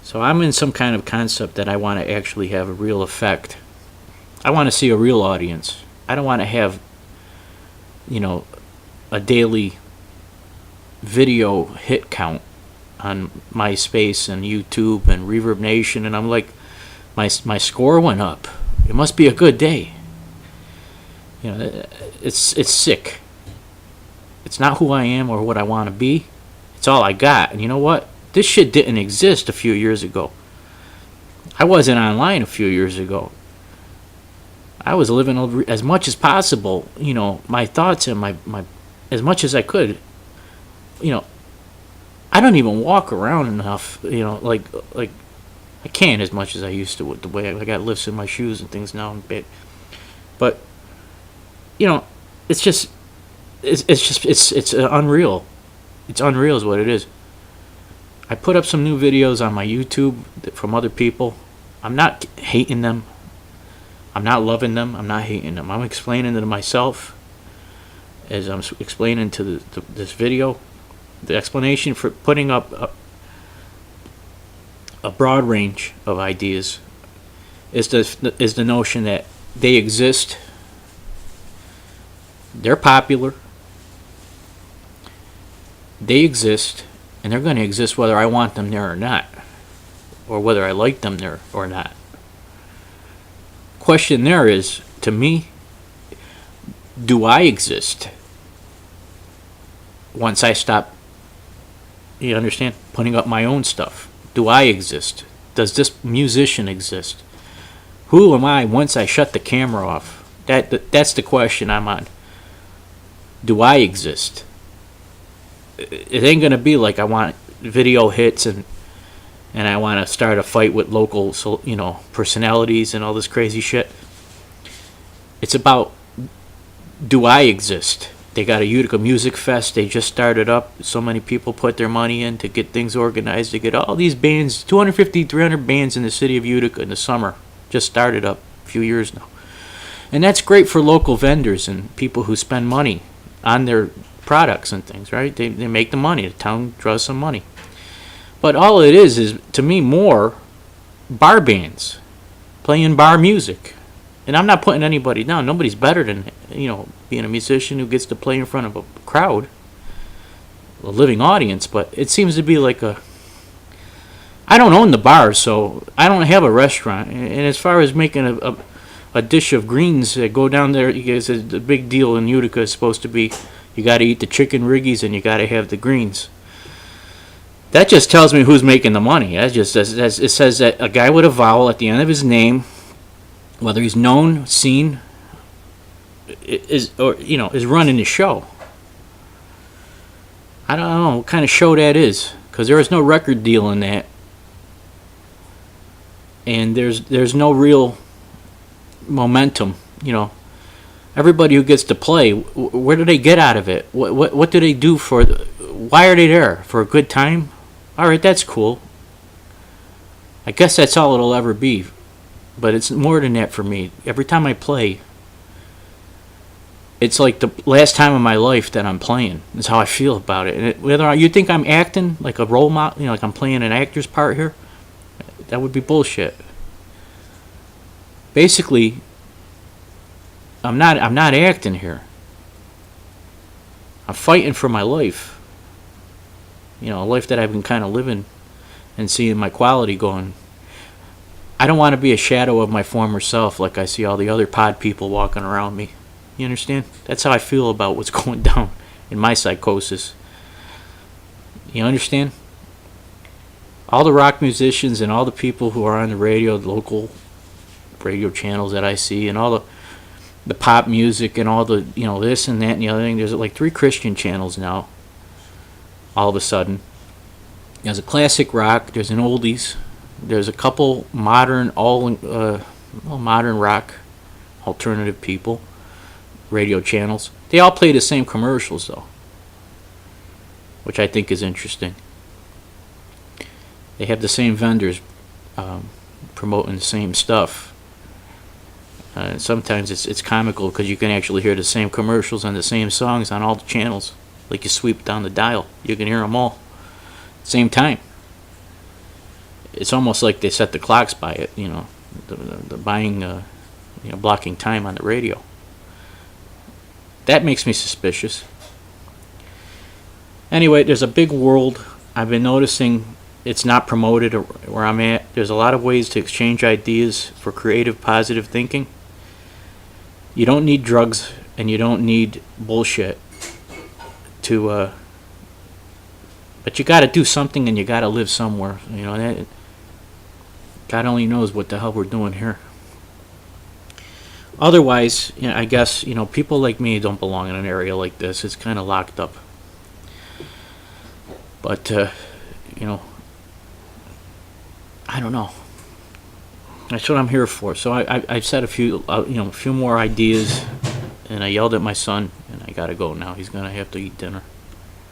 So I'm in some kind of concept that I want to actually have a real effect. I want to see a real audience. I don't want to have, you know, a daily video hit count on MySpace and YouTube and Reverb Nation, and I'm like, my score went up. It must be a good day. You know, it's sick. It's not who I am or what I want to be. It's all I got. And you know what? This shit didn't exist a few years ago. I wasn't online a few years ago. I was living as much as possible, you know, my thoughts and my as much as I could. You know, I don't even walk around enough, you know, like I can't as much as I used to with the way I got lifts in my shoes and things now. But you know, it's unreal. It's unreal is what it is. I put up some new videos on my YouTube from other people. I'm not hating them. I'm not loving them. I'm not hating them. I'm explaining to myself as I'm explaining to this video. The explanation for putting up a broad range of ideas is the notion that they exist. They're popular. They exist, and they're going to exist whether I want them there or not, or whether I like them there or not. Question there is, to me, do I exist once I stop, you understand, putting up my own stuff? Do I exist? Does this musician exist? Who am I once I shut the camera off? That's the question I'm on. Do I exist? It ain't gonna be like I want video hits and I want to start a fight with local, you know, personalities and all this crazy shit. It's about, do I exist? They got a Utica Music Fest. They just started up. So many people put their money in to get things organized, to get all these bands, 250, 300 bands in the city of Utica in the summer. Just started up a few years now. And that's great for local vendors and people who spend money on their products and things, right? They make the money. The town draws some money. But all it is to me more bar bands playing bar music. And I'm not putting anybody down. Nobody's better than, you know, being a musician who gets to play in front of a crowd, a living audience. But it seems to be like I don't own the bar, so I don't have a restaurant. And as far as making a dish of greens that go down there, you guys, the big deal in Utica is supposed to be you got to eat the chicken riggies and you got to have the greens. That just tells me who's making the money. It says that a guy with a vowel at the end of his name, whether he's known, seen, is running the show. I don't know what kind of show that is, because there is no record deal in that, and there's no real momentum. You know, everybody who gets to play, where do they get out of it? What do they do for? Why are they there? For a good time? All right, that's cool. I guess that's all it'll ever be. But it's more than that for me. Every time I play, it's like the last time of my life that I'm playing. That's how I feel about it. And whether you think I'm acting like a role model, you know, like I'm playing an actor's part here, that would be bullshit. Basically, I'm not acting here. I'm fighting for my life. You know, a life that I've been kind of living and seeing my quality going. I don't want to be a shadow of my former self like I see all the other pod people walking around me. You understand? That's how I feel about what's going down in my psychosis. You understand? All the rock musicians and all the people who are on the radio, the local radio channels that I see, and all the pop music and all the, you know, this and that and the other thing. There's like 3 Christian channels now. All of a sudden, there's a classic rock. There's an oldies. There's a couple modern, modern rock, alternative people, radio channels. They all play the same commercials though, which I think is interesting. They have the same vendors promoting the same stuff. Sometimes it's comical because you can actually hear the same commercials and the same songs on all the channels. Like you sweep down the dial, you can hear them all, same time. it's almost like they set the clocks by it, the buying, blocking time on the radio. That makes me suspicious. Anyway, there's a big world. I've been noticing it's not promoted where I'm at. There's a lot of ways to exchange ideas for creative, positive thinking. You don't need drugs and you don't need bullshit to, but you got to do something and you got to live somewhere. God only knows what the hell we're doing here. Otherwise, I guess, people like me don't belong in an area like this. It's kind of locked up. But, I don't know. That's what I'm here for. So I've said a few more ideas, and I yelled at my son, and I gotta go now. He's gonna have to eat dinner.